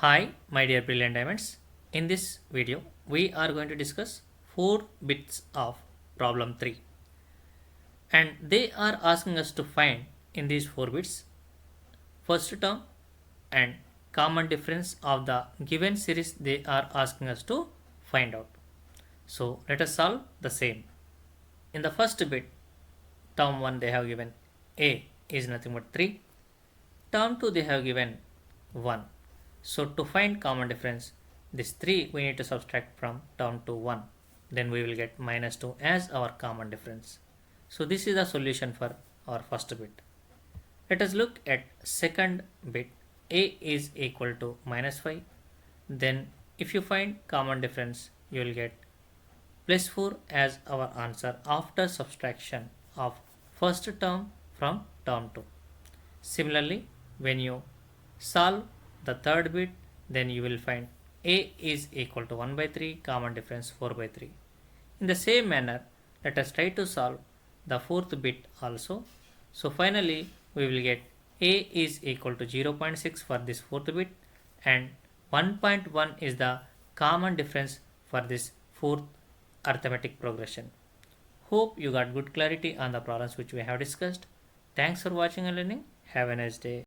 Hi, my dear brilliant diamonds. In this video, we are going to discuss 4 bits of problem 3. And they are asking us to find in these 4 bits first term and common difference of the given series they are asking us to find out. So let us solve the same. In the first bit, term 1 they have given a is nothing but 3. Term 2 they have given 1. So to find common difference, this 3 we need to subtract from term to 1. Then we will get minus 2 as our common difference. So this is the solution for our first bit. Let us look at second bit. A is equal to minus 5. Then if you find common difference, you will get plus 4 as our answer after subtraction of first term from term 2. Similarly, when you solve the third bit, then you will find a is equal to 1 by 3, common difference 4 by 3. In the same manner, let us try to solve the fourth bit also. So finally, we will get a is equal to 0.6 for this fourth bit and 1.1 is the common difference for this fourth arithmetic progression. Hope you got good clarity on the problems which we have discussed. Thanks for watching and learning. Have a nice day.